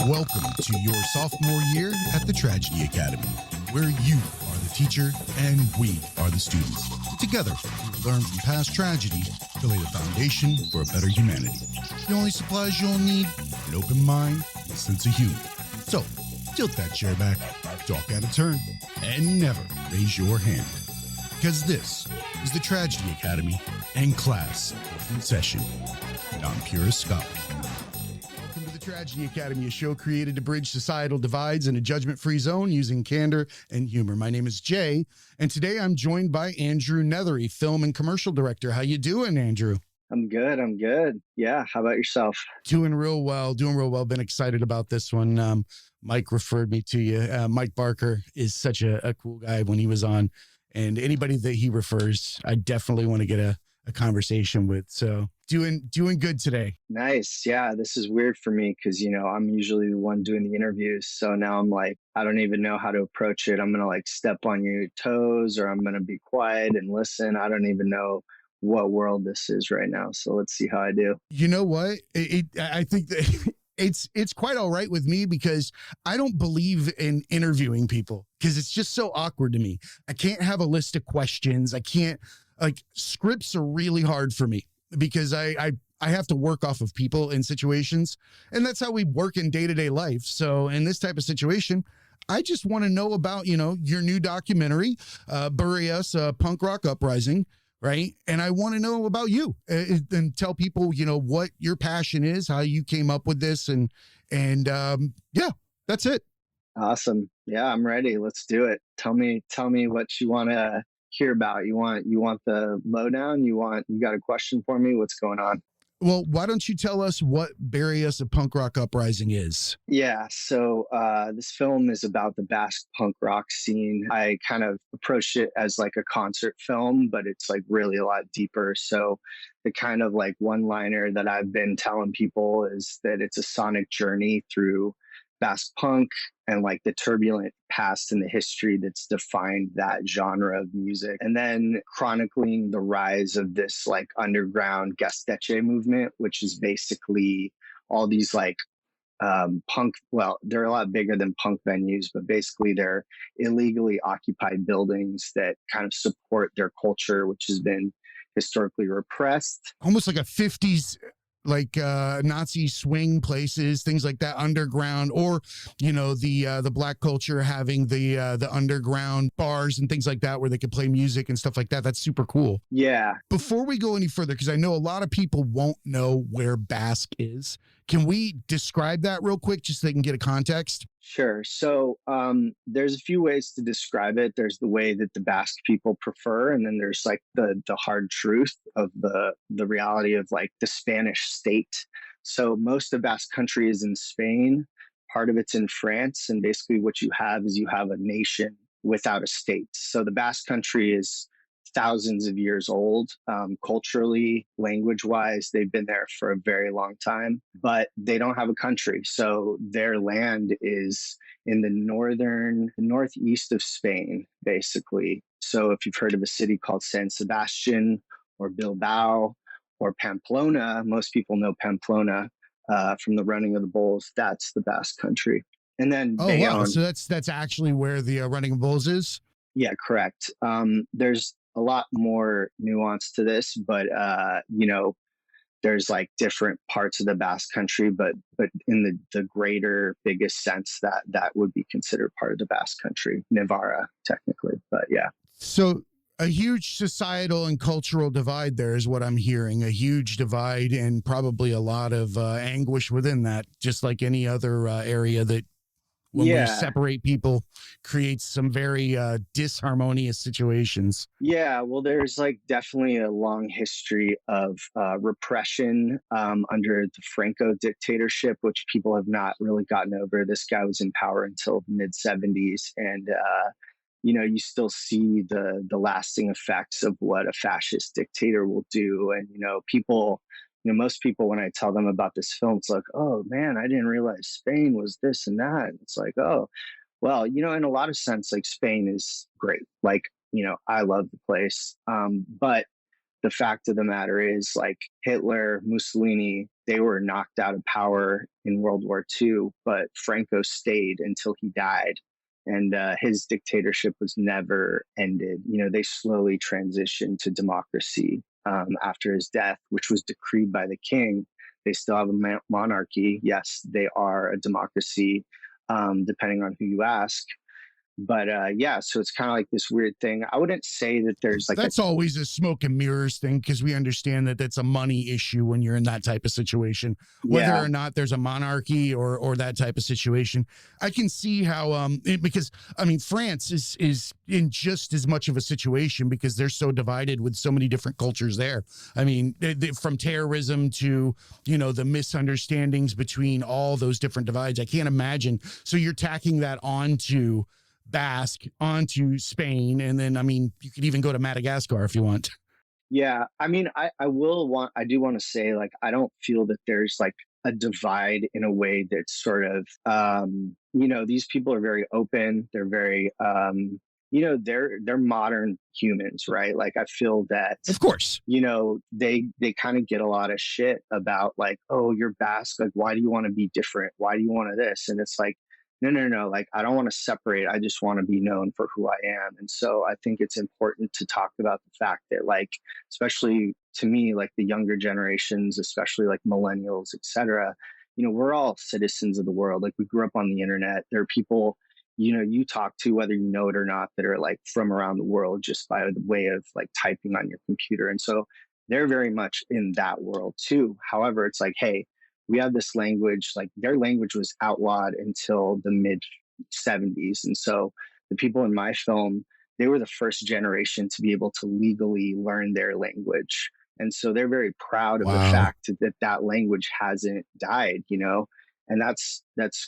Welcome to your sophomore year at the Tragedy Academy, where you are the teacher and we are the students. Together, we will learn from past tragedy to lay the foundation for a better humanity. The only supplies you'll need: an open mind and a sense of humor. So, tilt that chair back, talk out of turn, and never raise your hand. Because this is the Tragedy Academy, and class is in session. And I'm Purist Scott. Welcome to the Tragedy Academy, a show created to bridge societal divides in a judgment-free zone using candor and humor. My name is Jay, and today I'm joined by Andrew Nethery, film and commercial director. How you doing, Andrew? I'm good. Yeah. How about yourself? Doing real well. Been excited about this one. Mike referred me to you. Mike Barker is such a cool guy when he was on, and anybody that he refers, I definitely want to get a conversation with. So doing good today. Nice. Yeah. This is weird for me because, I'm usually the one doing the interviews. So now I'm like, I don't even know how to approach it. I'm going to like step on your toes, or I'm going to be quiet and listen. I don't even know what world this is right now. So let's see how I do. You know what? I think that it's quite all right with me because I don't believe in interviewing people because it's just so awkward to me. I can't have a list of questions. I can't, like, scripts are really hard for me because I have to work off of people in situations, and that's how we work in day-to-day life. So in this type of situation, I just want to know about, your new documentary, Bury Us, Punk Rock Uprising. Right. And I want to know about you and tell people, what your passion is, how you came up with this. And yeah, that's it. Awesome. Yeah, I'm ready. Let's do it. Tell me what you want to hear about. You want the lowdown? You got a question for me? What's going on? Well, why don't you tell us what Bury Us, a Punk Rock Uprising is? Yeah, so this film is about the Basque punk rock scene. I kind of approached it as like a concert film, but it's like really a lot deeper. So the kind of like one-liner that I've been telling people is that it's a sonic journey through Basque punk and like the turbulent past and the history that's defined that genre of music. And then chronicling the rise of this like underground gaztetxe movement, which is basically all these like punk, well, they're a lot bigger than punk venues, but basically they're illegally occupied buildings that kind of support their culture, which has been historically repressed. Almost like a 50s like Nazi swing places, things like that, underground, or the black culture having the underground bars and things like that where they could play music and stuff like that. That's super cool. Yeah. Before we go any further, because I know a lot of people won't know where Basque is, can we describe that real quick just so they can get a context? Sure. So there's a few ways to describe it. There's the way that the Basque people prefer, and then there's like the hard truth of the reality of like the Spanish state. So most of Basque country is in Spain. Part of it's in France. And basically what you have is you have a nation without a state. So the Basque country is thousands of years old. Culturally, language-wise, they've been there for a very long time, but they don't have a country. So their land is in the northeast of Spain, basically. So if you've heard of a city called San Sebastian or Bilbao or Pamplona, most people know Pamplona from the Running of the Bulls. That's the Basque country. And then wow. So that's actually where the Running of Bulls is? Yeah, correct. There's a lot more nuance to this, but there's like different parts of the Basque country, but in the greater, biggest sense that would be considered part of the Basque country, Navarra, technically. But yeah. So a huge societal and cultural divide there is what I'm hearing, a huge divide and probably a lot of anguish within that, just like any other area that when we separate people creates some very disharmonious situations. Yeah, well, there's like definitely a long history of repression under the Franco dictatorship, which people have not really gotten over. This guy was in power until the mid 70s. And, you still see the lasting effects of what a fascist dictator will do. And, people, most people, when I tell them about this film, it's like, oh man, I didn't realize Spain was this and that. And it's like, oh, well, in a lot of sense, like Spain is great. Like, I love the place. But the fact of the matter is, like, Hitler, Mussolini, they were knocked out of power in World War II, but Franco stayed until he died. And his dictatorship was never ended. You know, they slowly transitioned to democracy after his death, which was decreed by the king. They still have a monarchy. Yes, they are a democracy, depending on who you ask. But yeah, so it's kind of like this weird thing. I wouldn't say that there's like That's always a smoke and mirrors thing, because we understand that that's a money issue when you're in that type of situation, whether yeah, or not there's a monarchy or that type of situation. I can see how because I mean France is in just as much of a situation because they're so divided with so many different cultures there. I mean, from terrorism to, you know, the misunderstandings between all those different divides. I can't imagine. So you're tacking that onto Basque, onto Spain, and then I mean you could even go to Madagascar if you want. yeah. I mean, I do want to say, like, I don't feel that there's like a divide in a way that's sort of, you know, these people are very open. They're very, you know, they're modern humans, right? Like, I feel that, Of course. you know, they kind of get a lot of shit about, like, oh, you're Basque, like, why do you want to be different? Why do you want to this? And it's like, no, no, no, like, I don't want to separate. I just want to be known for who I am. And so I think it's important to talk about the fact that, like, especially to me, like the younger generations, especially like millennials, et cetera, you know, we're all citizens of the world. Like, we grew up on the internet. There are people, you know, you talk to, whether you know it or not, that are like from around the world just by the way of like typing on your computer. And so they're very much in that world too. However, it's like, hey, we have this language, like, their language was outlawed until the mid 70s. And so the people in my film, they were the first generation to be able to legally learn their language. And so they're very proud of the Wow. fact that that language hasn't died, you know, and that's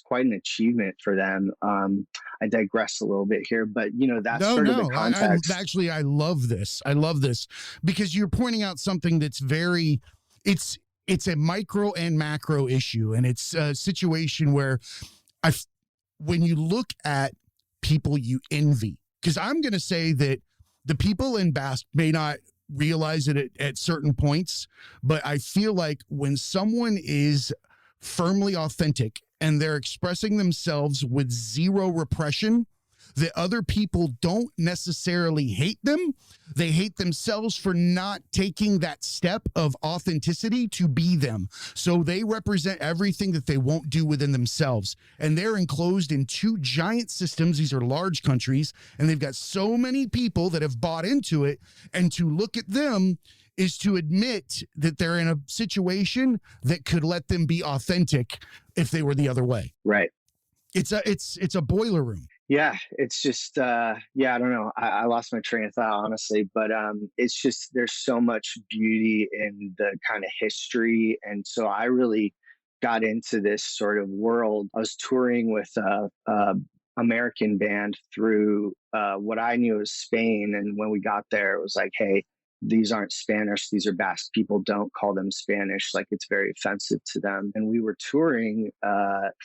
quite an achievement for them. I digress a little bit here, but you know, that's No, sort of the no. I context. actually I love this. I love this because you're pointing out something that's very it's it's a micro and macro issue, and it's a situation where I when you look at people you envy, because I'm going to say that the people in Basque may not realize it at certain points, but I feel like when someone is firmly authentic and they're expressing themselves with zero repression, that other people don't necessarily hate them. They hate themselves for not taking that step of authenticity to be them. So they represent everything that they won't do within themselves. And they're enclosed in two giant systems. These are large countries, and they've got so many people that have bought into it. And to look at them is to admit that they're in a situation that could let them be authentic if they were the other way. Right. It's a boiler room. Yeah, it's just yeah, I don't know. I lost my train of thought, honestly, but it's just, there's so much beauty in the kind of history. And so I really got into this sort of world. I was touring with a American band through what I knew as Spain, and when we got there, it was like, hey, these aren't Spanish, these are Basque people. Don't call them Spanish. Like, it's very offensive to them. And we were touring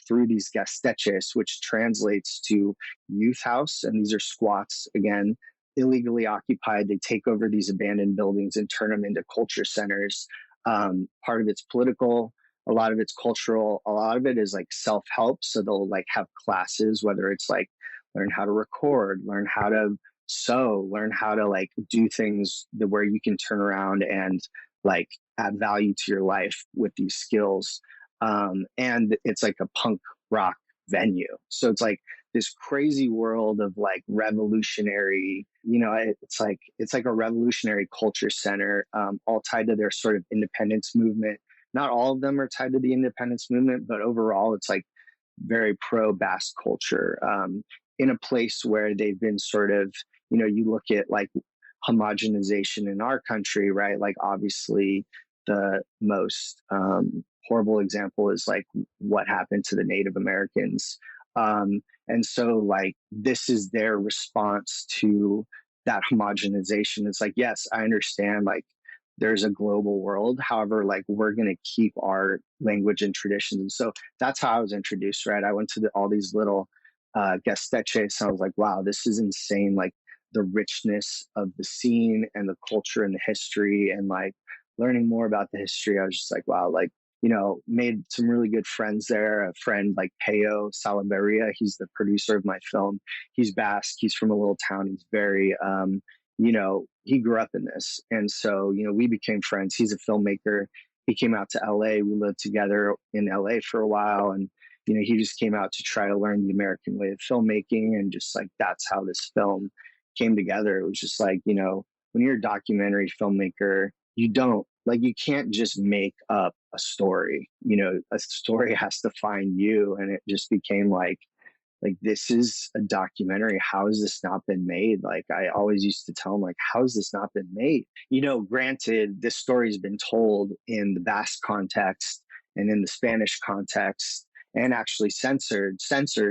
through these gasteches, which translates to youth house. And these are squats, again, illegally occupied. They take over these abandoned buildings and turn them into culture centers. Part of it's political, a lot of it's cultural, a lot of it is like self-help. So they'll like have classes, whether it's like learn how to record, learn how to sew, learn how to like do things that where you can turn around and like add value to your life with these skills. And it's like a punk rock venue. So it's like this crazy world of like revolutionary, you know, it's like a revolutionary culture center, all tied to their sort of independence movement. Not all of them are tied to the independence movement, but overall, it's like very pro Basque culture, in a place where they've been sort of, you know, you look at like homogenization in our country, right? Like, obviously, the most horrible example is like what happened to the Native Americans. And so, like, this is their response to that homogenization. It's like, yes, I understand, like, there's a global world. However, like, we're going to keep our language and traditions. And so that's how I was introduced, right? I went to all these little guest sketches. And I was like, wow, this is insane. Like, the richness of the scene and the culture and the history, and like learning more about the history. I was just like, wow, like, made some really good friends there. A friend like Peo Salaveria, he's the producer of my film. He's Basque. He's from a little town. He's very, he grew up in this. And so, we became friends. He's a filmmaker. He came out to LA. We lived together in LA for a while. And, he just came out to try to learn the American way of filmmaking. And just like, that's how this film came together. It was just like, when you're a documentary filmmaker, you can't just make up a story. A story has to find you. And it just became like this is a documentary. How has this not been made? Like I always used to tell him, like, how has this not been made? Granted, this story's been told in the Basque context and in the Spanish context, and actually censored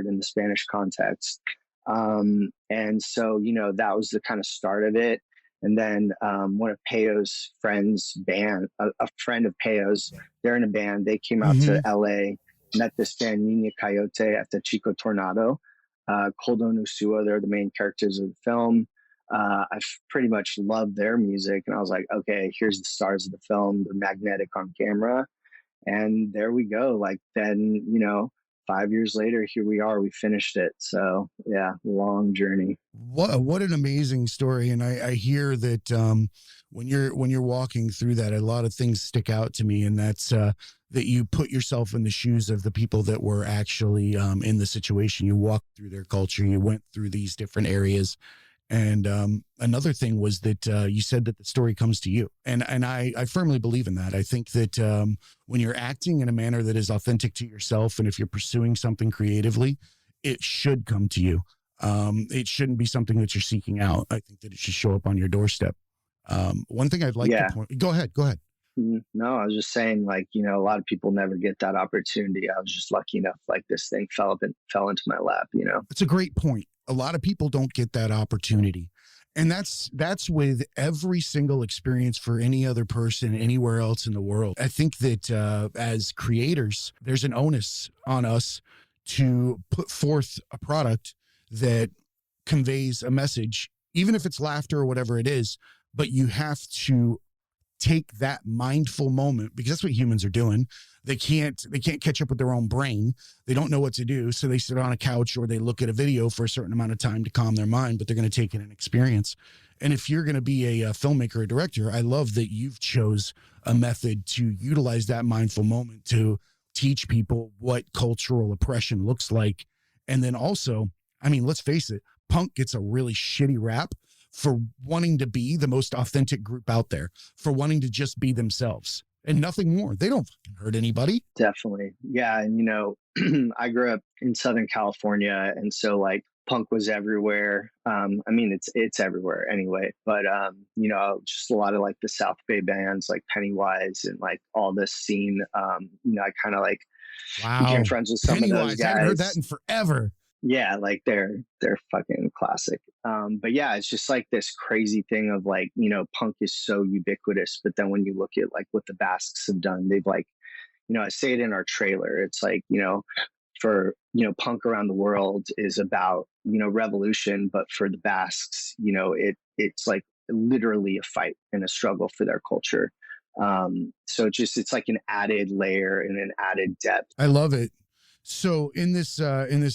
in the Spanish context. And so, that was the kind of start of it. And then one of Peyo's friends' band, a friend of Peyo's, they're in a band. They came out to LA, met this band Nina Coyote at the Chico Tornado. Koldo and Usua, they're the main characters of the film. I've pretty much loved their music. And I was like, okay, here's the stars of the film. They're magnetic on camera. And there we go. Like then, 5 years later, here we are. We finished it. So yeah, long journey. What an amazing story. And I hear that when you're walking through that, a lot of things stick out to me, and that's that you put yourself in the shoes of the people that were actually in the situation. You walked through their culture, you went through these different areas. And another thing was that you said that the story comes to you. And I firmly believe in that. I think that when you're acting in a manner that is authentic to yourself, and if you're pursuing something creatively, it should come to you. It shouldn't be something that you're seeking out. I think that it should show up on your doorstep. One thing I'd like to point, go ahead. No, I was just saying, like, a lot of people never get that opportunity. I was just lucky enough, like this thing fell into my lap, It's a great point. A lot of people don't get that opportunity. And that's with every single experience for any other person anywhere else in the world. I think that as creators, there's an onus on us to put forth a product that conveys a message, even if it's laughter or whatever it is, but you have to take that mindful moment, because that's what humans are doing. They can't catch up with their own brain. They don't know what to do. So they sit on a couch or they look at a video for a certain amount of time to calm their mind, but they're going to take in an experience. And if you're going to be a filmmaker or director, I love that you've chose a method to utilize that mindful moment to teach people what cultural oppression looks like. And then also, I mean, let's face it, punk gets a really shitty rap for wanting to be the most authentic group out there, for wanting to just be themselves and nothing more. They don't fucking hurt anybody. Definitely. Yeah. And, I grew up in Southern California. And so like punk was everywhere. I mean, it's everywhere anyway, but, just a lot of like the South Bay bands, like Pennywise and like all this scene, I kind of like became friends with some Pennywise, of those guys. I haven't heard that in forever. Yeah, like they're fucking classic. But yeah, it's just like this crazy thing of like, punk is so ubiquitous, but then when you look at like what the Basques have done, they've like, I say it in our trailer. It's like, for, punk around the world is about, revolution, but for the Basques, it's like literally a fight and a struggle for their culture. So it's like an added layer and an added depth. I love it. So in this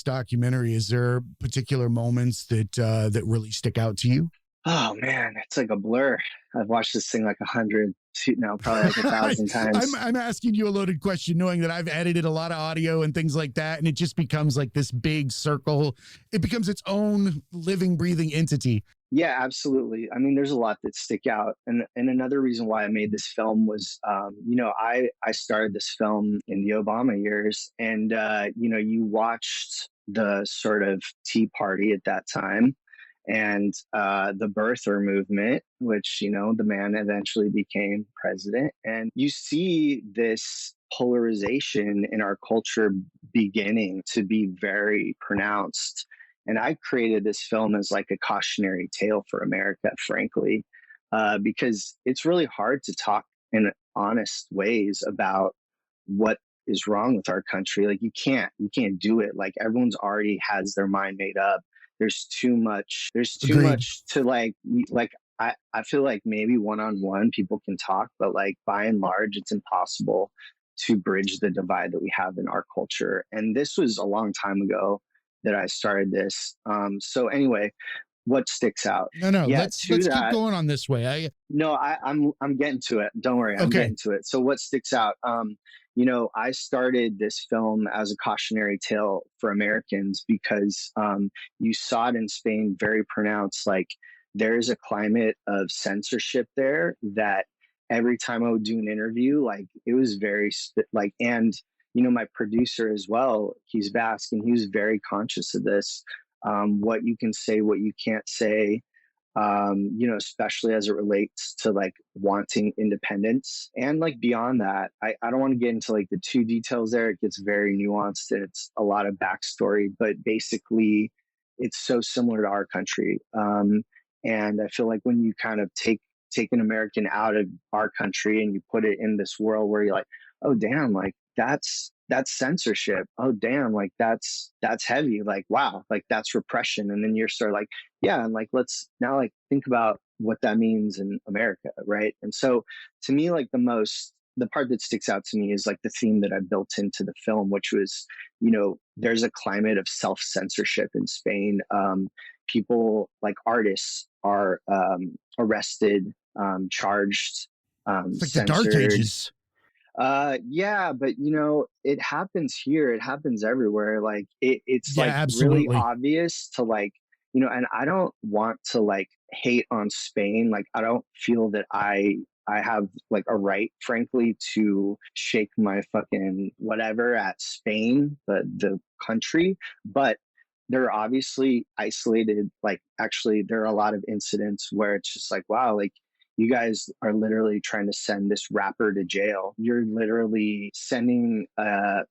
documentary, is there particular moments that really stick out to you? Oh man, it's like a blur. I've watched this thing like 100, now probably like 1,000 times. I'm asking you a loaded question, knowing that I've edited a lot of audio and things like that, and it just becomes like this big circle. It becomes its own living, breathing entity. Yeah, absolutely. I mean, there's a lot that stick out. And another reason why I made this film was, I started this film in the Obama years, and, you watched the sort of Tea Party at that time and the birther movement, which, the man eventually became president. And you see this polarization in our culture beginning to be very pronounced. And I created this film as like a cautionary tale for America, frankly, because it's really hard to talk in honest ways about what is wrong with our country. Like you can't do it. Like everyone's already has their mind made up. there's too Agreed. much to like I feel like maybe one-on-one people can talk, but like by and large it's impossible to bridge the divide that we have in our culture. And this was a long time ago that I started this. So anyway, what sticks out? No, no, Yeah, to let's keep that, going on this way. no, I'm getting to it. Don't worry, I'm Okay. getting to it. So what sticks out? I started this film as a cautionary tale for Americans because you saw it in Spain very pronounced. Like there is a climate of censorship there that every time I would do an interview, like it was very like, and my producer as well, he's Basque, and he was very conscious of this. What you can say, what you can't say, especially as it relates to like wanting independence and like beyond that. I don't want to get into like the two details there. It gets very nuanced and it's a lot of backstory, but basically it's so similar to our country. And I feel like when you kind of take an American out of our country and you put it in this world where you're like, oh damn, like that's censorship. Oh damn, like that's heavy. Like wow, like that's repression. And then you're sort of like, yeah, and like let's now like think about what that means in America, right? And so to me, like the part that sticks out to me is like the theme that I built into the film, which was, there's a climate of self-censorship in Spain. People like artists are arrested, charged, It's like the Dark censored. Ages. Yeah, but it happens here. It happens everywhere. Like it's Yeah, like really absolutely. obvious to like, and I don't want to like hate on Spain. Like I don't feel that I have like a right, frankly, to shake my fucking whatever at Spain, the country. But there are obviously isolated, like actually there are a lot of incidents where it's just like, wow, like you guys are literally trying to send this rapper to jail. You're literally sending a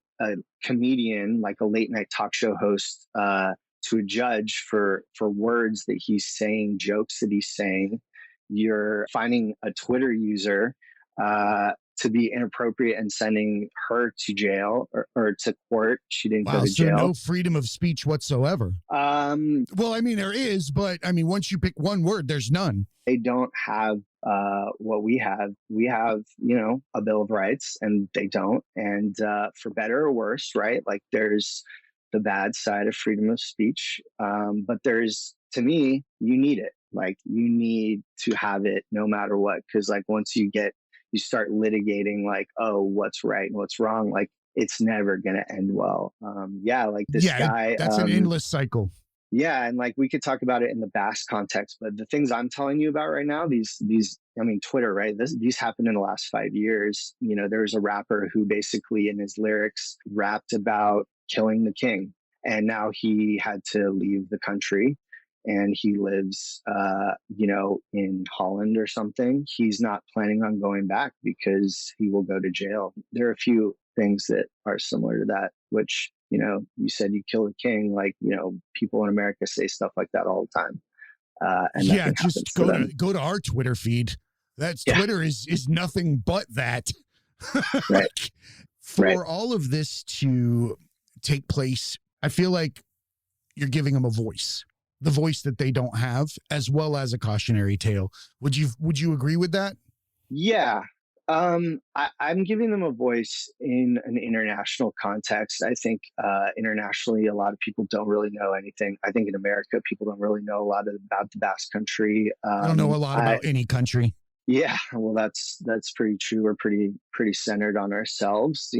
comedian, like a late night talk show host, to a judge for words that he's saying, jokes that he's saying. You're finding a Twitter user to be inappropriate and sending her to jail or to court. She didn't go Wow. to So no jail. freedom of speech whatsoever. Well, I mean, there is, but I mean, once you pick one word, there's none. They don't have what we have. We have, a Bill of Rights, and they don't. And for better or worse, right? Like there's the bad side of freedom of speech, but there's, to me, you need it. Like you need to have it no matter what, because like once you start litigating, like, oh, what's right and what's wrong, like it's never gonna end well. Yeah, like this Yeah, guy. that's an endless cycle. Yeah, and like we could talk about it in the Basque context, but the things I'm telling you about right now, I mean, Twitter, right? These happened in the last 5 years. There's a rapper who basically in his lyrics rapped about killing the king, and now he had to leave the country, and he lives, in Holland or something. He's not planning on going back because he will go to jail. There are a few things that are similar to that, which you said you kill the king. Like, people in America say stuff like that all the time, and Yeah, nothing just happens to them. go to our Twitter feed. That's Yeah, Twitter is nothing but that. right, right. For all of this to take place, I feel like you're giving them a voice, the voice that they don't have, as well as a cautionary tale. Would you agree with that? Yeah. I'm giving them a voice in an international context. I think internationally, a lot of people don't really know anything. I think in America, people don't really know a lot about the Basque Country. I don't know a lot about any country. Yeah, well, that's pretty true. We're pretty centered on ourselves,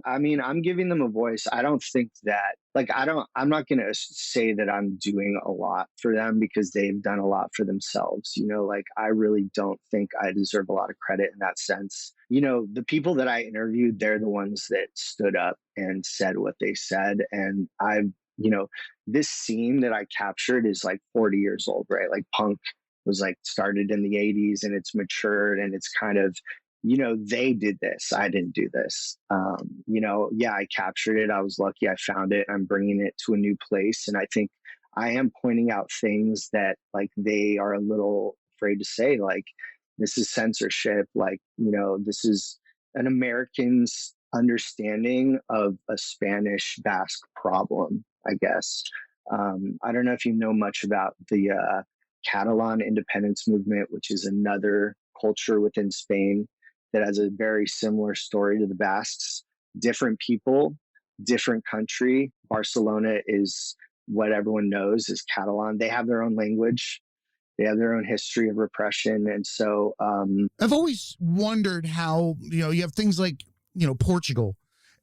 I mean, I'm giving them a voice. I don't think that, like, I'm not going to say that I'm doing a lot for them because they've done a lot for themselves. Like, I really don't think I deserve a lot of credit in that sense. The people that I interviewed, they're the ones that stood up and said what they said, and this scene that I captured is like 40 years old, right? Like punk was like started in the 80s and it's matured and it's kind of, they did this, I didn't do this. Yeah, I captured it, I was lucky, I found it, I'm bringing it to a new place, and I think I am pointing out things that like they are a little afraid to say, like this is censorship, like this is an American's understanding of a Spanish Basque problem, I guess. I don't know if you know much about the Catalan independence movement, which is another culture within Spain that has a very similar story to the Basques. Different people, different country. Barcelona is what everyone knows is Catalan. They have their own language. They have their own history of repression. And so I've always wondered how, you have things like, Portugal,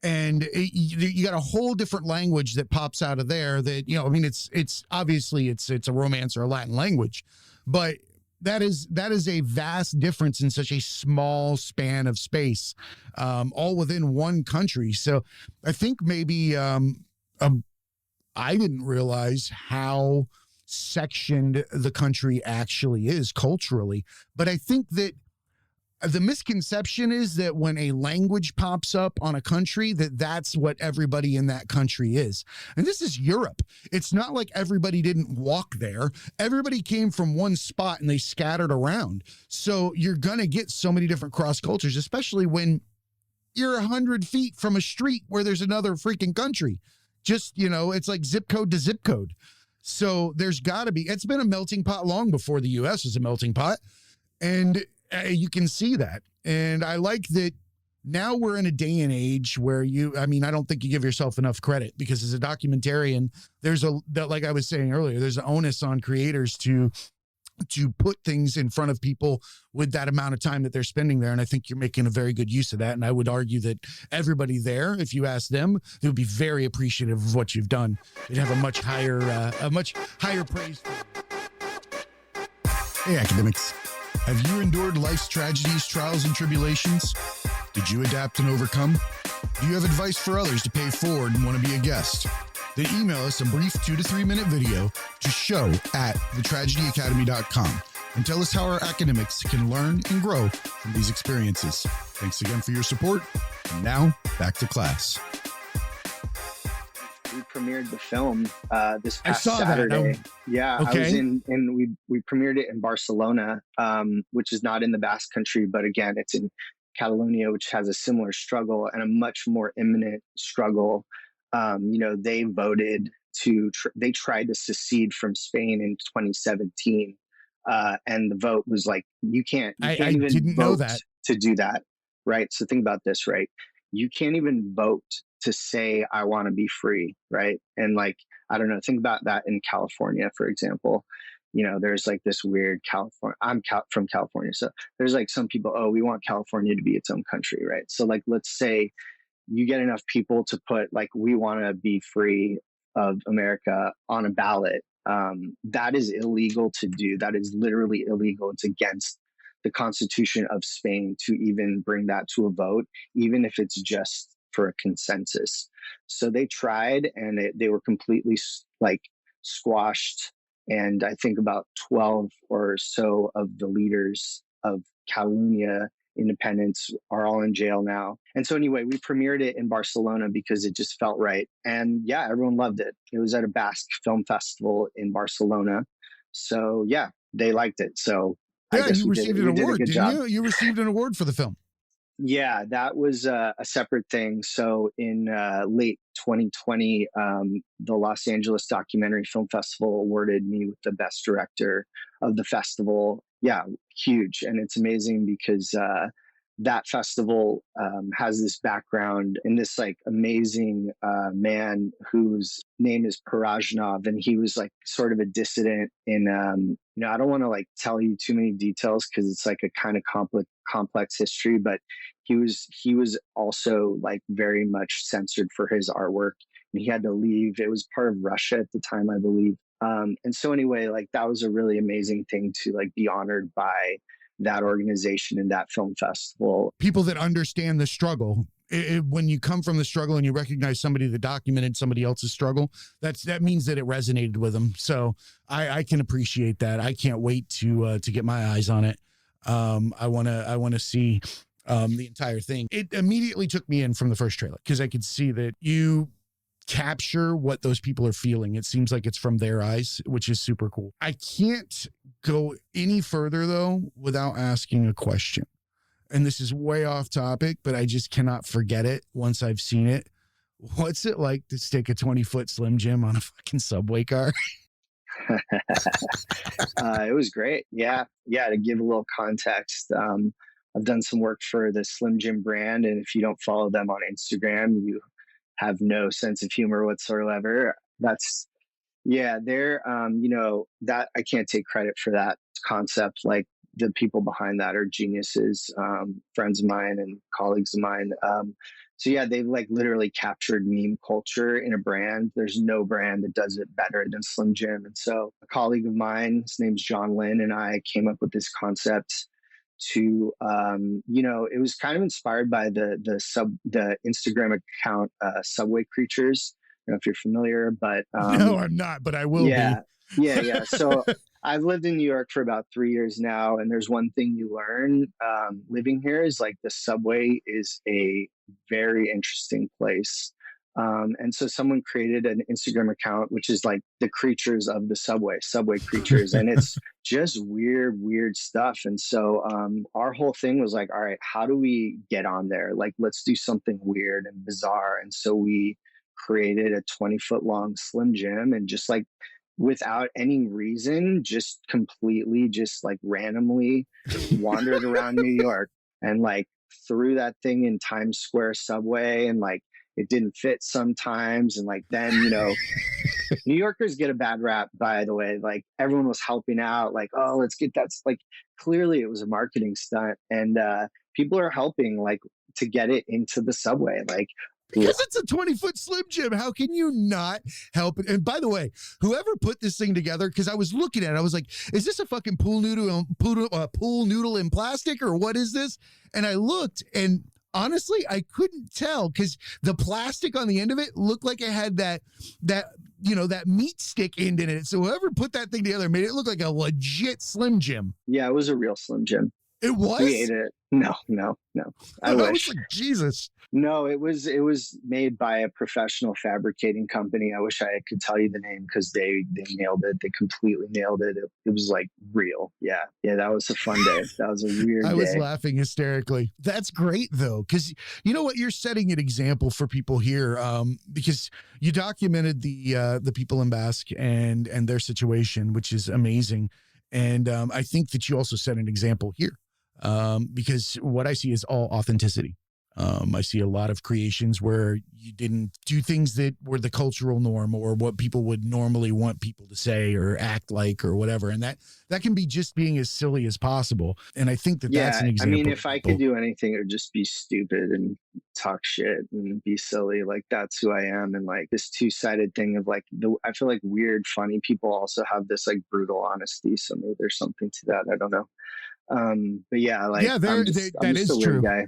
and you got a whole different language that pops out of there that, it's obviously it's a Romance or a Latin language, but that is a vast difference in such a small span of space, all within one country. So I think maybe I didn't realize how sectioned the country actually is culturally. But I think that the misconception is that when a language pops up on a country, that's what everybody in that country is. And this is Europe. It's not like everybody didn't walk there. Everybody came from one spot and they scattered around. So you're going to get so many different cross cultures, especially when you're 100 feet from a street where there's another freaking country. Just, it's like zip code to zip code. So there's got to be, it's been a melting pot long before the U.S. was a melting pot. And you can see that. And I like that now we're in a day and age where I don't think you give yourself enough credit, because as a documentarian, like I was saying earlier, there's an onus on creators to put things in front of people with that amount of time that they're spending there. And I think you're making a very good use of that. And I would argue that everybody there, if you ask them, they would be very appreciative of what you've done. They'd have a much higher praise. Hey, academics. Have you endured life's tragedies, trials, and tribulations? Did you adapt and overcome? Do you have advice for others to pay forward and want to be a guest? Then email us a brief 2 to 3 minute video to show@thetragedyacademy.com and tell us how our academics can learn and grow from these experiences. Thanks again for your support. And now, back to class. We premiered the film this past Okay. Saturday. I was we premiered it in Barcelona, which is not in the Basque country, but again, it's in Catalonia, which has a similar struggle and a much more imminent struggle. They voted they tried to secede from Spain in 2017. And the vote was like, you can't even didn't vote know that. to do that. Right. So think about this, right? You can't even vote to say, I want to be free. Right. And like, I don't know, think about that in California, for example. There's like this weird California. I'm from California. So there's like some people, we want California to be its own country. Right. So like, let's say you get enough people to put like, we want to be free of America on a ballot. That is illegal to do. That is literally illegal. It's against the Constitution of Spain to even bring that to a vote, even if it's just for a consensus. So they tried, and they were completely like squashed. And I think about 12 or so of the leaders of Catalonia independence are all in jail now. And so anyway, we premiered it in Barcelona because it just felt right. And yeah, everyone loved it. It was at a Basque Film Festival in Barcelona. So yeah, they liked it. So yeah, you received an award, didn't you? You received an award for the film. Yeah, that was a separate thing. So in late 2020, the Los Angeles Documentary Film Festival awarded me with the best director of the festival. Yeah, huge. And it's amazing because that festival has this background in this like amazing man whose name is Parajnov, and he was like sort of a dissident in I don't want to like tell you too many details because it's like a kind of complex history, but he was also like very much censored for his artwork, and he had to leave. It was part of Russia at the time, I believe. And so anyway, like that was a really amazing thing to like be honored by that organization and that film festival. People that understand the struggle. When you come from the struggle and you recognize somebody that documented somebody else's struggle, that means that it resonated with them. So I can appreciate that. I can't wait to get my eyes on it. I want to see the entire thing. It immediately took me in from the first trailer because I could see that you capture what those people are feeling. It seems like it's from their eyes, which is super cool. I can't go any further though without asking a question. And this is way off topic, but I just cannot forget it once I've seen it. What's it like to stick a 20-foot Slim Jim on a fucking subway car? It was great. Yeah. Yeah. To give a little context, I've done some work for the Slim Jim brand. And if you don't follow them on Instagram, you have no sense of humor whatsoever. That's, yeah, they're, that I can't take credit for that concept. Like the people behind that are geniuses, friends of mine and colleagues of mine. So yeah, they've like literally captured meme culture in a brand. There's no brand that does it better than Slim Jim. And so a colleague of mine, his name's John Lynn, and I came up with this concept to it was kind of inspired by the Instagram account Subway Creatures. I don't know if you're familiar, but No, I'm not, but I will be. yeah. So I've lived in New York for about 3 years now, and there's one thing you learn living here is like the subway is a very interesting place. And so someone created an Instagram account, which is like the creatures of the subway creatures, and it's just weird stuff. And so our whole thing was like, all right, how do we get on there? Like, let's do something weird and bizarre. And so we created a 20-foot long Slim Jim, and just like without any reason, just completely, just like randomly wandered around New York and like threw that thing in Times Square subway, and like it didn't fit sometimes. And like then, New Yorkers get a bad rap, by the way. Like everyone was helping out, like, oh, let's get that. Like clearly it was a marketing stunt, and people are helping like to get it into the subway. Like because it's a 20-foot Slim Jim. How can you not help it? And by the way, whoever put this thing together, because I was looking at it, I was like, is this a fucking pool noodle in plastic, or what is this? And I looked, and honestly, I couldn't tell because the plastic on the end of it looked like it had that meat stick end in it. So whoever put that thing together made it look like a legit Slim Jim. Yeah, it was a real Slim Jim. It was? We ate it. No. I wish. was like, Jesus. No, it was made by a professional fabricating company. I wish I could tell you the name because they nailed it. They completely nailed it. It was like real. Yeah. That was a fun day. That was a weird day. I was laughing hysterically. That's great though, because you know what, you're setting an example for people here, because you documented the people in Basque and their situation, which is amazing. And I think that you also set an example here, because what I see is all authenticity. I see a lot of creations where you didn't do things that were the cultural norm or what people would normally want people to say or act like or whatever. And that can be just being as silly as possible. And I think that's an example. I mean, if I could do anything, it would just be stupid and talk shit and be silly. Like that's who I am. And like this two-sided thing of like, I feel like weird, funny people also have this like brutal honesty. So maybe there's something to that. I don't know. But yeah, like I'm just a weird guy.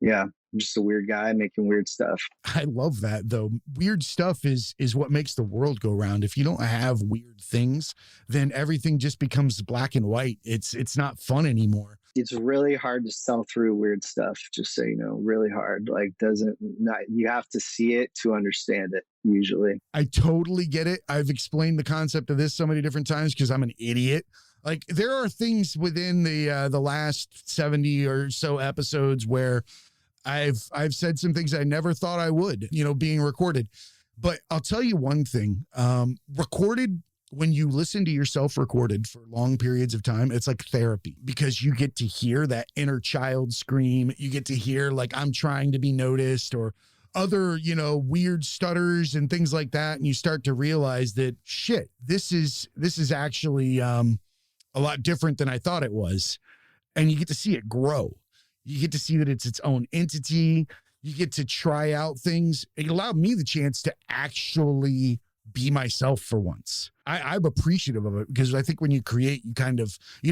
Yeah. I'm just a weird guy making weird stuff. I love that though. Weird stuff is what makes the world go round. If you don't have weird things, then everything just becomes black and white. It's not fun anymore. It's really hard to sell through weird stuff. Just so you know, really hard. Like you have to see it to understand it usually. I totally get it. I've explained the concept of this so many different times because I'm an idiot. Like there are things within the last 70 or so episodes where I've said some things I never thought I would, being recorded. But I'll tell you one thing, recorded, when you listen to yourself recorded for long periods of time, it's like therapy because you get to hear that inner child scream. You get to hear like, I'm trying to be noticed, or other, weird stutters and things like that. And you start to realize that shit, this is actually a lot different than I thought it was. And you get to see it grow. You get to see that it's its own entity. You get to try out things. It allowed me the chance to actually be myself for once. I'm appreciative of it because I think when you create, you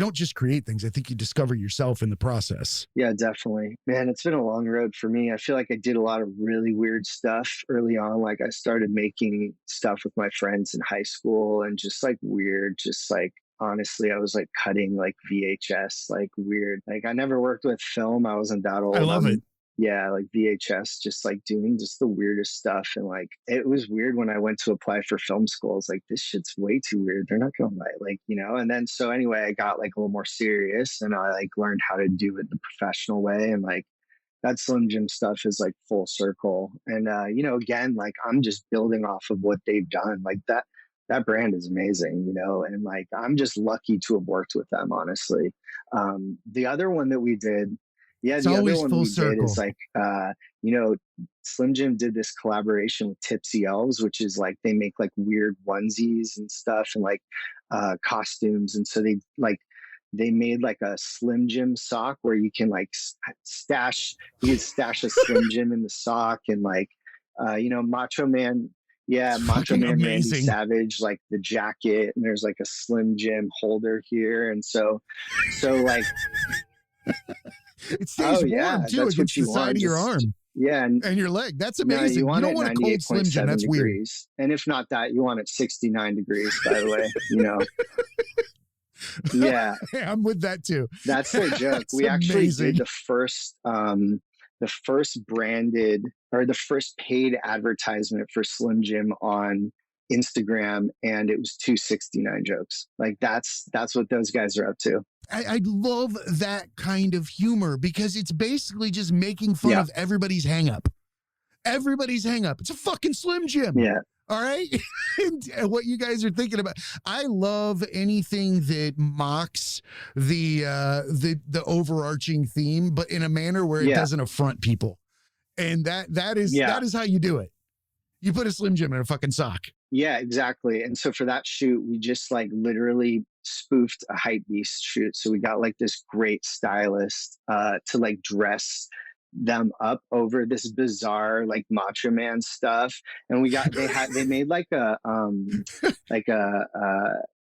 don't just create things. I think you discover yourself in the process. Yeah, definitely. Man, it's been a long road for me. I feel like I did a lot of really weird stuff early on. Like I started making stuff with my friends in high school and just like weird, just like, honestly, I was like cutting like VHS, like weird. Like I never worked with film. I wasn't that old. I love it. Yeah, like VHS, just like doing just the weirdest stuff. And like it was weird when I went to apply for film school. It's like, this shit's way too weird. They're not gonna like, and then so anyway, I got like a little more serious and I like learned how to do it the professional way. And like that Slim Jim stuff is like full circle. And, you know, again, like I'm just building off of what they've done. Like that brand is amazing, you know, and like I'm just lucky to have worked with them, honestly. The other one that we did, It's the other always one full we did is circle. like, you know, Slim Jim did this collaboration with Tipsy Elves, which is like they make like weird onesies and stuff and like costumes. And so they made like a Slim Jim sock where you can like you can stash a Slim Jim in the sock, and like, you know, Macho Man. Yeah, It's Macho fucking Man Randy amazing. Savage, like the jacket, and there's like a Slim Jim holder here. And so like, It stays oh warm yeah, too that's what against the you side want. of your Just arm yeah, and your leg. That's no, you amazing. You want don't it want a cold Slim Jim. 98.7 That's weird. degrees. And if not that, you want it 69 degrees, by the way, you know. Yeah, I'm with that too. that's their joke. That's We actually amazing. did the first branded or the first paid advertisement for Slim Jim on Instagram, and it was 269 jokes. Like that's what those guys are up to. I love that kind of humor because it's basically just making fun Yeah. of everybody's hang up. Everybody's hang up. It's a fucking Slim Jim. Yeah. All right. And what you guys are thinking about. I love anything that mocks the overarching theme, but in a manner where it Yeah. doesn't affront people. And that is how you do it. You put a Slim Jim in a fucking sock. Yeah, exactly. And so for that shoot, we just like literally spoofed a hype beast shoot. So we got like this great stylist to like dress them up over this bizarre like Macho Man stuff. And they made like a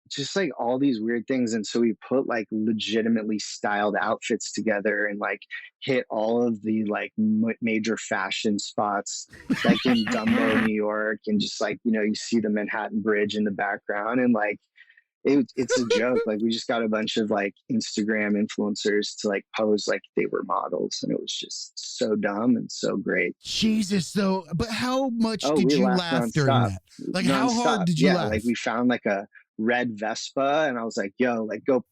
just like all these weird things. And so we put like legitimately styled outfits together and like hit all of the like major fashion spots, like in Dumbo, New York. And just like, you know, you see the Manhattan Bridge in the background, and like, it's a joke. Like we just got a bunch of like Instagram influencers to like pose like they were models, and it was just so dumb and so great. Jesus, though. But how much did We you laughed laugh during nonstop. that? Like, how hard did you laugh? Like we found like a red Vespa, and I was like, "Yo, like go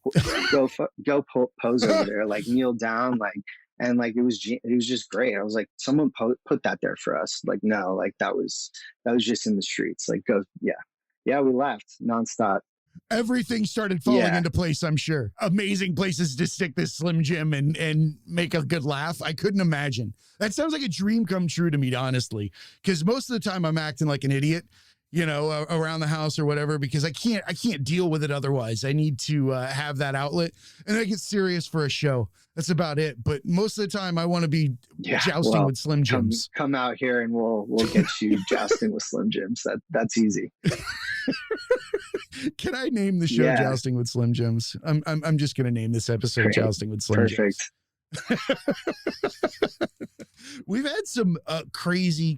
pose over there, like kneel down, like." And like it was just great. I was like, someone put that there for us. Like no, like that was just in the streets. Like go, yeah. We laughed nonstop. Everything started falling into place, I'm sure. Amazing places to stick this Slim Jim and make a good laugh. I couldn't imagine. That sounds like a dream come true to me, honestly, because most of the time I'm acting like an idiot, you know, around the house or whatever, because I can't deal with it otherwise. I need to have that outlet, and I get serious for a show. That's about it. But most of the time I want to be jousting with Slim Jims. Come out here and we'll get you jousting with Slim Jims. That's easy. Can I name the show Jousting with Slim Jims? I'm just going to name this episode Jousting with Slim Jims. We've had some crazy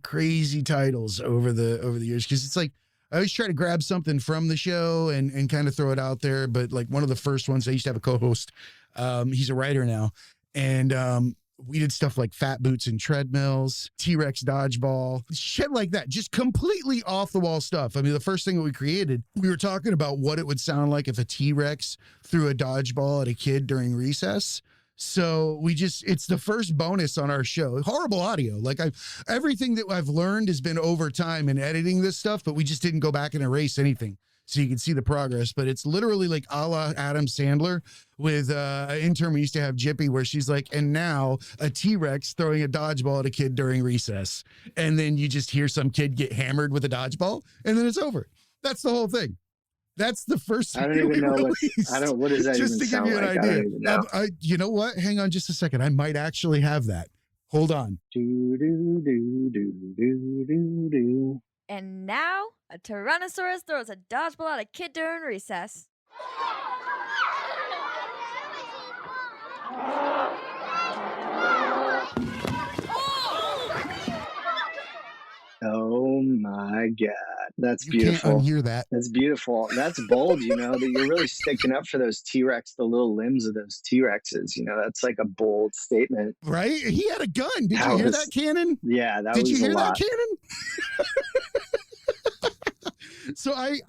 titles over the years, because it's like I always try to grab something from the show and kind of throw it out there. But like one of the first ones, I used to have a co-host. He's a writer now, and we did stuff like Fat Boots and Treadmills, T-Rex Dodgeball, shit like that. Just completely off the wall stuff. I mean, the first thing that we created, we were talking about what it would sound like if a T-Rex threw a dodgeball at a kid during recess. So it's the first bonus on our show. Horrible audio. Like everything that I've learned has been over time in editing this stuff, but we just didn't go back and erase anything, so you can see the progress. But it's literally like a la Adam Sandler with an intern we used to have, Jippy, where she's like, and now a T-Rex throwing a dodgeball at a kid during recess. And then you just hear some kid get hammered with a dodgeball, and then it's over. That's the whole thing. That's the first thing. I don't even know what does that just even to give sound you an like? idea. I don't even know. You know what? Hang on just a second. I might actually have that. Hold on. Do, do, do, do, do, do, do. And now, a Tyrannosaurus throws a dodgeball at a kid during recess. Oh my God. That's beautiful. You can't unhear that. That's beautiful. That's bold, you know, that you're really sticking up for those T-Rex, the little limbs of those T-Rexes. You know, that's like a bold statement. Right? He had a gun. Did you hear that cannon? Yeah, that Did was you hear a lot. that cannon? So I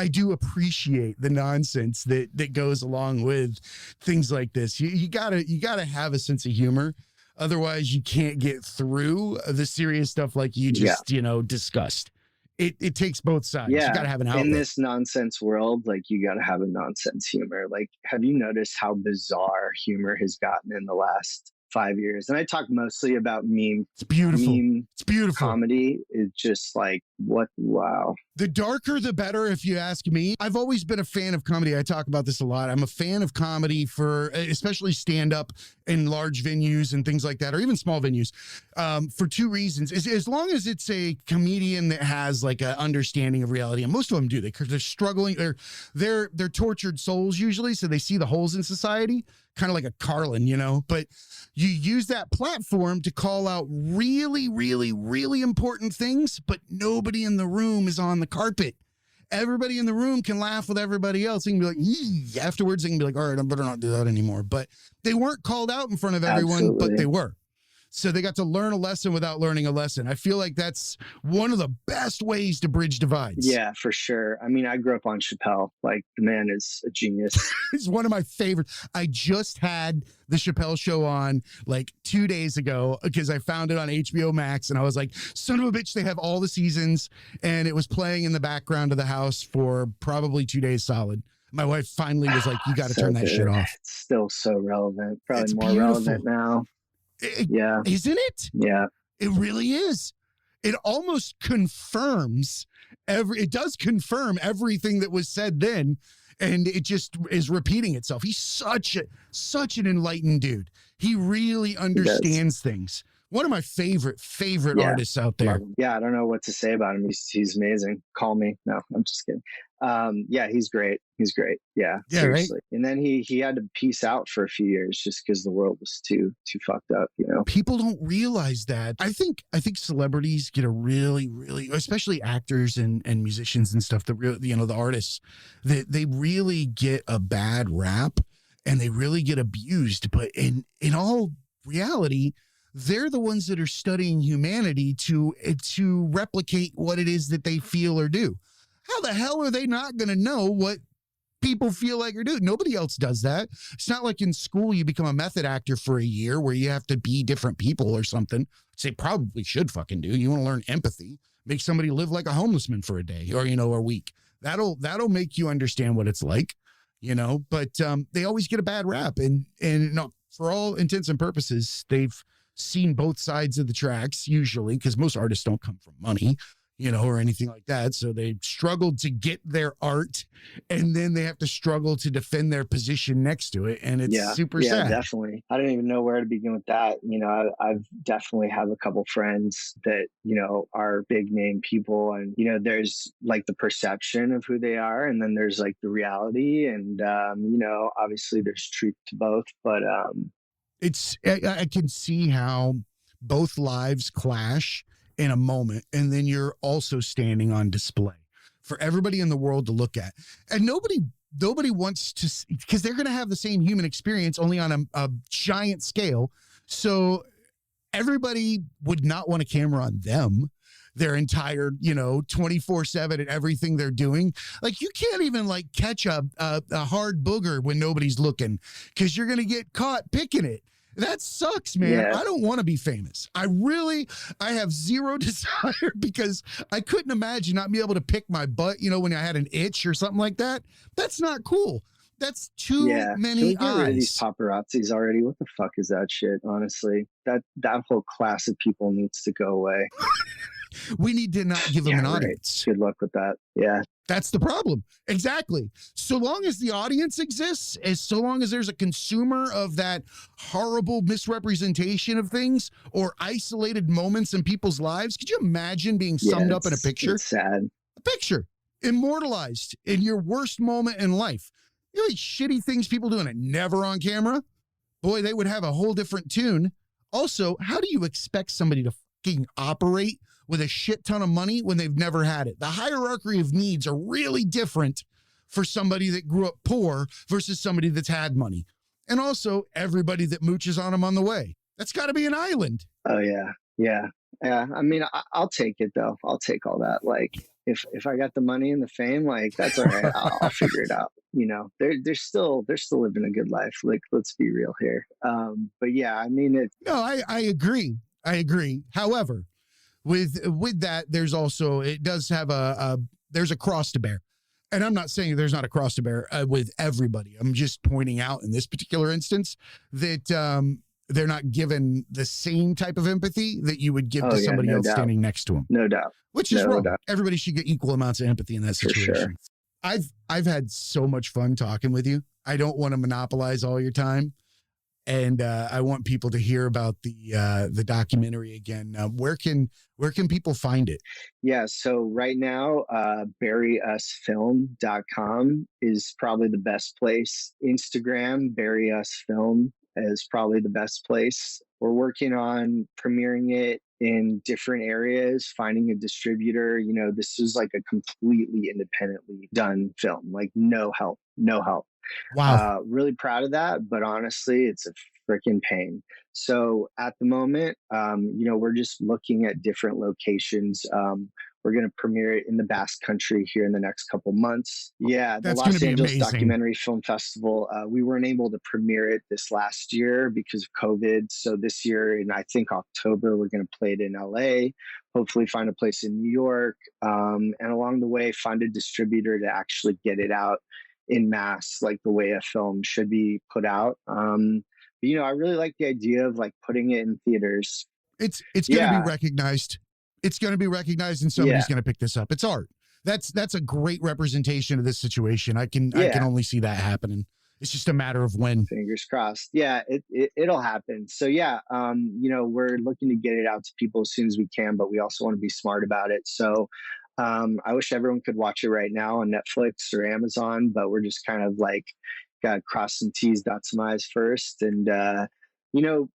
do appreciate the nonsense that goes along with things like this. You gotta have a sense of humor. Otherwise, you can't get through the serious stuff like you just, discussed. It takes both sides. You got to have an outlet. In this nonsense world, like, you got to have a nonsense humor. Like, have you noticed how bizarre humor has gotten in the last 5 years? And I talk mostly about meme. It's beautiful. It's beautiful. Comedy is just like, what? Wow. The darker, the better, if you ask me. I've always been a fan of comedy. I talk about this a lot. I'm a fan of comedy for especially stand-up in large venues and things like that, or even small venues, for two reasons. As long as it's a comedian that has like an understanding of reality, and most of them do, they're struggling, they're tortured souls usually, so they see the holes in society, kind of like a Carlin, but you use that platform to call out really, really, really important things, but nobody in the room is on the carpet. Everybody in the room can laugh with everybody else. They can be like, yee. Afterwards, they can be like, all right, I better not do that anymore. But they weren't called out in front of everyone, Absolutely. but they were. So they got to learn a lesson without learning a lesson. I feel like that's one of the best ways to bridge divides. Yeah, for sure. I mean, I grew up on Chappelle. Like, the man is a genius. He's one of my favorites. I just had the Chappelle Show on like 2 days ago because I found it on HBO Max, and I was like, son of a bitch, they have all the seasons, and it was playing in the background of the house for probably 2 days solid. My wife finally was like, you got to turn that shit off. It's still so relevant. Probably It's more beautiful. relevant now. Yeah. Isn't it? Yeah. It really is. It almost confirms it does confirm everything that was said then, and it just is repeating itself. He's such an enlightened dude. He really understands things. One of my favorite artists out there. Yeah, I don't know what to say about him. He's amazing. Call me. No, I'm just kidding. Yeah, he's great. He's great. Yeah, seriously. Right? And then he had to peace out for a few years just because the world was too fucked up. People don't realize that. I think celebrities get a really, really, especially actors and musicians and stuff. The artists, they really get a bad rap and they really get abused. But in all reality, they're the ones that are studying humanity to replicate what it is that they feel or do. How the hell are they not going to know what people feel like or do? Nobody else does that. It's not like in school you become a method actor for a year where you have to be different people or something, which they probably should fucking do. You want to learn empathy, make somebody live like a homeless man for a day or a week. That'll make you understand what it's like, but they always get a bad rap, and no, for all intents and purposes, they've seen both sides of the tracks usually, because most artists don't come from money, or anything like that. So they struggled to get their art, and then they have to struggle to defend their position next to it. And it's super sad. Yeah, definitely. I don't even know where to begin with that. I've definitely have a couple friends that, are big name people, and, there's like the perception of who they are. And then there's like the reality, and, obviously there's truth to both, but, I can see how both lives clash in a moment, and then you're also standing on display for everybody in the world to look at. And nobody wants to, because they're going to have the same human experience, only on a giant scale. So everybody would not want a camera on them their entire, 24/7 at everything they're doing. Like, you can't even like catch a hard booger when nobody's looking, because you're going to get caught picking it. That sucks, man. Yeah. I don't want to be famous. I have zero desire, because I couldn't imagine not being able to pick my butt, when I had an itch or something like that. That's not cool. That's too many Can we get rid of eyes. these paparazzis already? What the fuck is that shit? Honestly, that whole class of people needs to go away. We need to not give them an audience. Good luck with that. Yeah. That's the problem. Exactly. So long as the audience exists, so long as there's a consumer of that horrible misrepresentation of things or isolated moments in people's lives, could you imagine being summed up in a picture? It's sad. A picture immortalized in your worst moment in life. Really shitty things people doing it never on camera. Boy, they would have a whole different tune. Also, how do you expect somebody to fucking operate with a shit ton of money when they've never had it? The hierarchy of needs are really different for somebody that grew up poor versus somebody that's had money. And also everybody that mooches on them on the way. That's got to be an island. Oh, yeah. Yeah. Yeah. I mean, I'll take it, though. I'll take all that. Like, if I got the money and the fame, like, that's all right. I'll figure it out. they're still living a good life. Like, let's be real here. But yeah, I mean, No, I agree. I agree. However, with that, there's also, it does have there's a cross to bear. And I'm not saying there's not a cross to bear with everybody. I'm just pointing out in this particular instance that they're not given the same type of empathy that you would give to somebody else standing next to them. No doubt. Which is wrong. Everybody should get equal amounts of empathy in that situation. For sure. I've had so much fun talking with you. I don't want to monopolize all your time. And I want people to hear about the documentary again. Where can people find it? Yeah, so right now, buryusfilm.com is probably the best place. Instagram, buryusfilm is probably the best place. We're working on premiering it in different areas, finding a distributor. This is like a completely independently done film, like no help. Wow. Really proud of that, but honestly, it's a freaking pain. So at the moment, we're just looking at different locations. We're going to premiere it in the Basque Country here in the next couple months. Yeah, the Los Angeles Documentary Film Festival. We weren't able to premiere it this last year because of COVID. So this year, in I think October, we're going to play it in LA. Hopefully, find a place in New York, and along the way, find a distributor to actually get it out in mass, like the way a film should be put out. But, I really like the idea of like putting it in theaters. It's going to be recognized. It's going to be recognized, and somebody's going to pick this up. It's art. That's a great representation of this situation. I can only see that happening. It's just a matter of when. Fingers crossed. Yeah, it'll happen. So yeah, we're looking to get it out to people as soon as we can, but we also want to be smart about it. So I wish everyone could watch it right now on Netflix or Amazon, but we're just kind of like got to cross some T's, dot some I's first. And,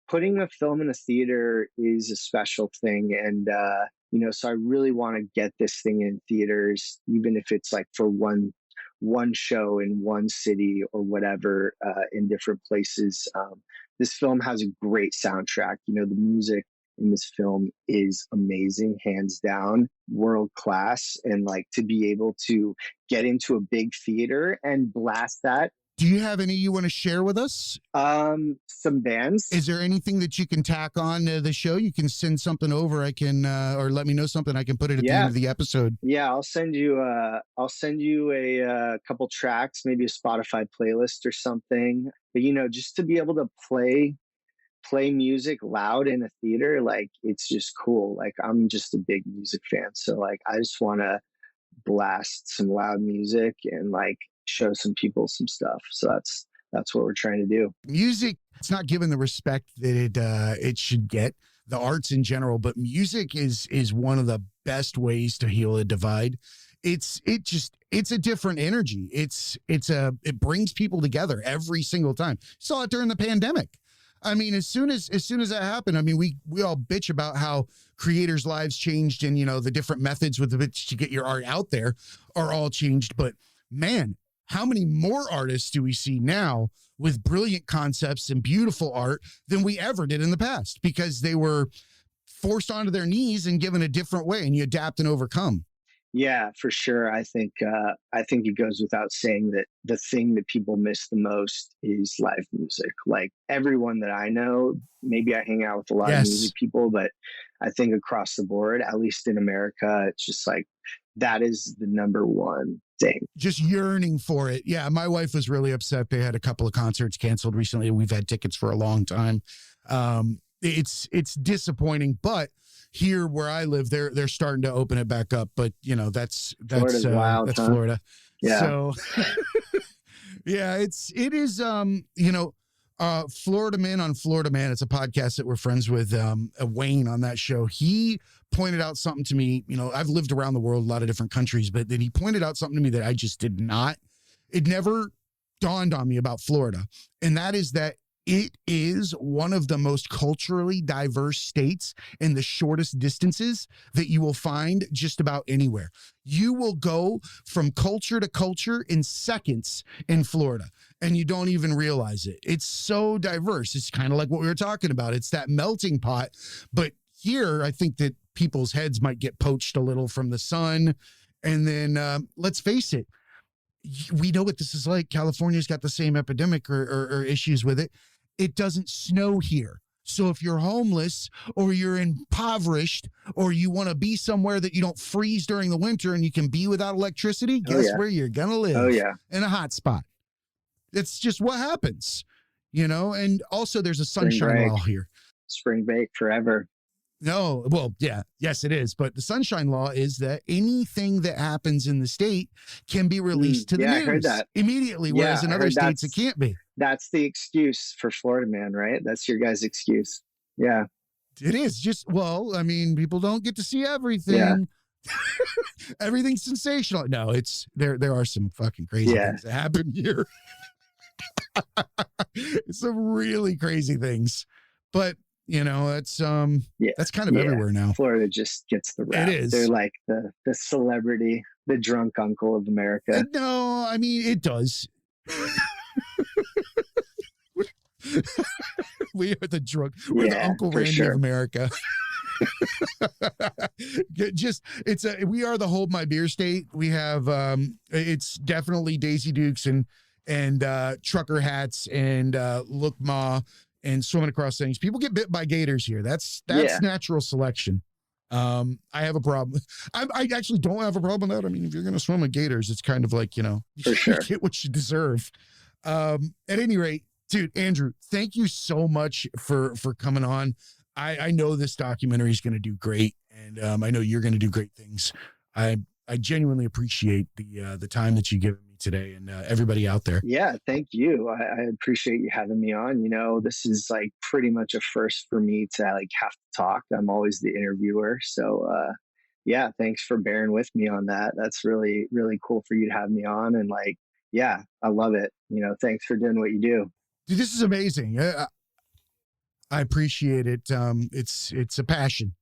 putting a film in a theater is a special thing. And, so I really want to get this thing in theaters, even if it's like for one show in one city or whatever, in different places. This film has a great soundtrack. The music in this film is amazing, hands down, world class. And like to be able to get into a big theater and blast that. Do you have any you want to share with us? Some bands. Is there anything that you can tack on to the show? You can send something over. I can, or let me know something. I can put it at the end of the episode. Yeah, I'll send you a couple tracks, maybe a Spotify playlist or something. But just to be able to play music loud in a theater, like it's just cool. Like I'm just a big music fan, so like I just want to blast some loud music and like show some people some stuff. So that's what we're trying to do. Music, it's not given the respect that it should get, the arts in general, but music is one of the best ways to heal a divide. It's a different energy. It brings people together every single time. Saw it during the pandemic. I mean, as soon as that happened, I mean, we all bitch about how creators' lives changed and, the different methods with which to get your art out there are all changed. But man, how many more artists do we see now with brilliant concepts and beautiful art than we ever did in the past? Because they were forced onto their knees and given a different way, and you adapt and overcome. Yeah, for sure. I think it goes without saying that the thing that people miss the most is live music. Like everyone that I know, maybe I hang out with a lot of music people, but I think across the board, at least in America, it's just like that is the number one thing. Just yearning for it. Yeah, my wife was really upset. They had a couple of concerts canceled recently. We've had tickets for a long time. It's disappointing, but here where I live, they're starting to open it back up. But that's wild, that's huh? Florida. Yeah. So yeah, it is Florida Man on Florida Man. It's a podcast that we're friends with Wayne on that show. He pointed out something to me. I've lived around the world, a lot of different countries, but then he pointed out something to me that I just did not. It never dawned on me about Florida, and that is that it is one of the most culturally diverse states in the shortest distances that you will find just about anywhere. You will go from culture to culture in seconds in Florida, and you don't even realize it. It's so diverse. It's kind of like what we were talking about. It's that melting pot. But here, I think that people's heads might get poached a little from the sun. And then let's face it, we know what this is like. California's got the same epidemic or issues with it. It doesn't snow here. So if you're homeless or you're impoverished or you want to be somewhere that you don't freeze during the winter and you can be without electricity, guess where you're going to live? Oh, yeah. In a hot spot. It's just what happens, you know? And also there's a sunshine law here. Spring break forever. No, well, yeah, yes, it is. But the sunshine law is that anything that happens in the state can be released to the news I heard that. Immediately, whereas in other states it can't be. That's the excuse for Florida man, right? That's your guys' excuse. Yeah. It is just, well, I mean, people don't get to see everything. Yeah. Everything's sensational. No, it's there are some fucking crazy things that happen here. Some really crazy things. But you know, it's that's kind of everywhere now. Florida just gets the rap. It is. They're like the celebrity, the drunk uncle of America. No, I mean it does. We are the drunk. We're the Uncle Randy of America. We are the hold my beer state. We have it's definitely Daisy Dukes and trucker hats and look ma and swimming across things. People get bit by gators here. That's natural selection. I have a problem. I actually don't have a problem with that. I mean, if you're gonna swim with gators, it's kind of like, you know, for sure, you get what you deserve. At any rate, dude, Andrew, thank you so much for coming on. I know this documentary is going to do great, and I know you're going to do great things. I genuinely appreciate the time that you given me today, and everybody out there. Yeah, thank you. I appreciate you having me on. You know, this is like pretty much a first for me to like have to talk. I'm always the interviewer, so yeah, thanks for bearing with me on that. That's really, really cool for you to have me on, and like, yeah, I love it. You know, thanks for doing what you do. Dude, this is amazing. I appreciate it. It's a passion.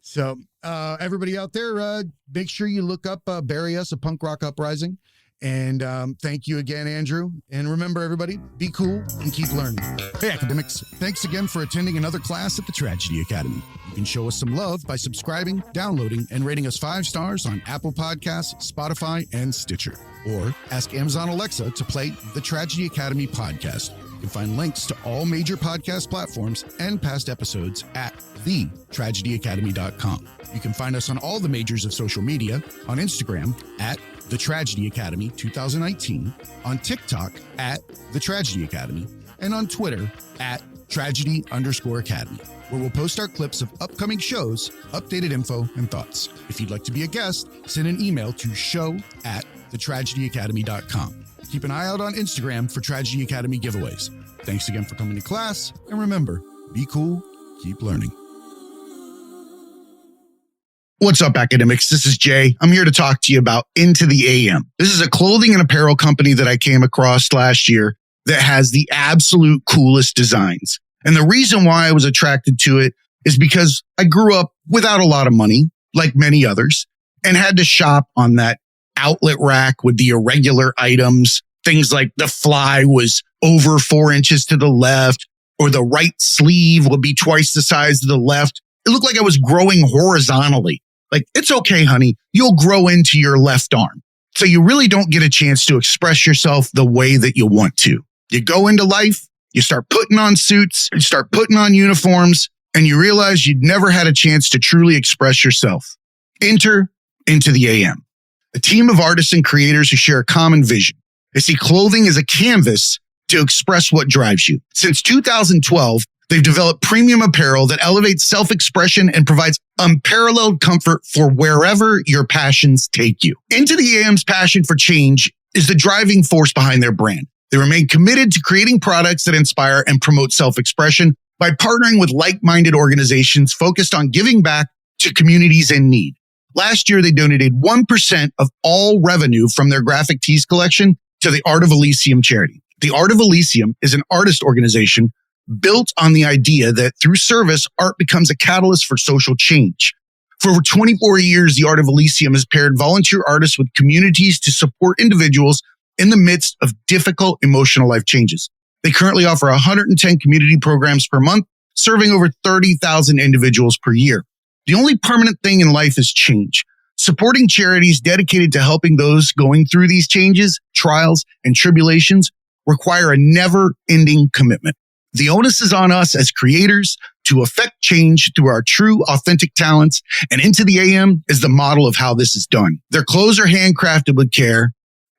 So everybody out there, make sure you look up Bury Us, a Punk Rock Uprising. And thank you again, Andrew. And remember, everybody, be cool and keep learning. Hey, academics, thanks again for attending another class at the Tragedy Academy. You can show us some love by subscribing, downloading, and rating us 5 stars on Apple Podcasts, Spotify, and Stitcher. Or ask Amazon Alexa to play the Tragedy Academy podcast. You can find links to all major podcast platforms and past episodes at thetragedyacademy.com. You can find us on all the majors of social media, on Instagram at The Tragedy Academy 2019, on TikTok at The Tragedy Academy, and on Twitter at Tragedy_Academy, where we'll post our clips of upcoming shows, updated info, and thoughts. If you'd like to be a guest, send an email to show@thetragedyacademy.com. Keep an eye out on Instagram for Tragedy Academy giveaways. Thanks again for coming to class, and remember, be cool, keep learning. What's up, academics? This is Jay. I'm here to talk to you about Into the AM. This is a clothing and apparel company that I came across last year that has the absolute coolest designs. And the reason why I was attracted to it is because I grew up without a lot of money, like many others, and had to shop on that outlet rack with the irregular items. Things like the fly was over 4 inches to the left, or the right sleeve would be twice the size of the left. It looked like I was growing horizontally. Like, it's okay, honey, you'll grow into your left arm. So you really don't get a chance to express yourself the way that you want to. You go into life, you start putting on suits, you start putting on uniforms, and you realize you'd never had a chance to truly express yourself. Enter Into the AM, a team of artists and creators who share a common vision. They see clothing as a canvas to express what drives you. Since 2012, they've developed premium apparel that elevates self-expression and provides unparalleled comfort for wherever your passions take you. Into the AM's passion for change is the driving force behind their brand. They remain committed to creating products that inspire and promote self-expression by partnering with like-minded organizations focused on giving back to communities in need. Last year, they donated 1% of all revenue from their graphic tees collection to the Art of Elysium charity. The Art of Elysium is an artist organization built on the idea that through service, art becomes a catalyst for social change. For over 24 years, the Art of Elysium has paired volunteer artists with communities to support individuals in the midst of difficult emotional life changes. They currently offer 110 community programs per month, serving over 30,000 individuals per year. The only permanent thing in life is change. Supporting charities dedicated to helping those going through these changes, trials, and tribulations require a never-ending commitment. The onus is on us as creators to affect change through our true, authentic talents, and Into the AM is the model of how this is done. Their clothes are handcrafted with care.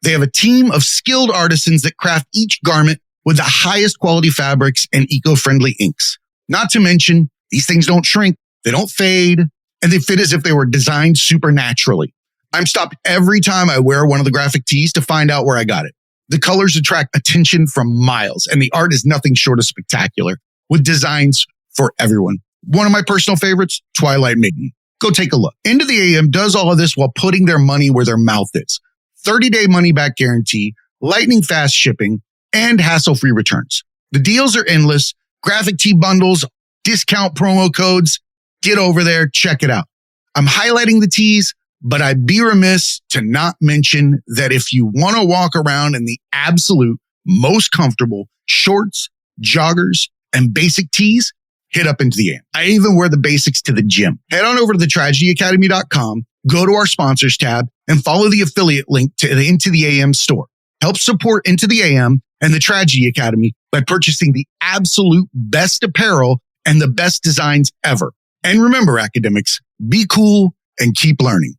They have a team of skilled artisans that craft each garment with the highest quality fabrics and eco-friendly inks. Not to mention, these things don't shrink, they don't fade, and they fit as if they were designed supernaturally. I'm stopped every time I wear one of the graphic tees to find out where I got it. The colors attract attention from miles, and the art is nothing short of spectacular, with designs for everyone. One of my personal favorites, Twilight Maiden. Go take a look. Into the AM does all of this while putting their money where their mouth is. 30-day money-back guarantee, lightning fast shipping, and hassle-free returns. The deals are endless. Graphic tee bundles, discount promo codes. Get over there, check it out. I'm highlighting the tees, but I'd be remiss to not mention that if you want to walk around in the absolute most comfortable shorts, joggers, and basic tees, hit up Into the AM. I even wear the basics to the gym. Head on over to thetragedyacademy.com, go to our sponsors tab, and follow the affiliate link to the Into the AM store. Help support Into the AM and the Tragedy Academy by purchasing the absolute best apparel and the best designs ever. And remember, academics, be cool and keep learning.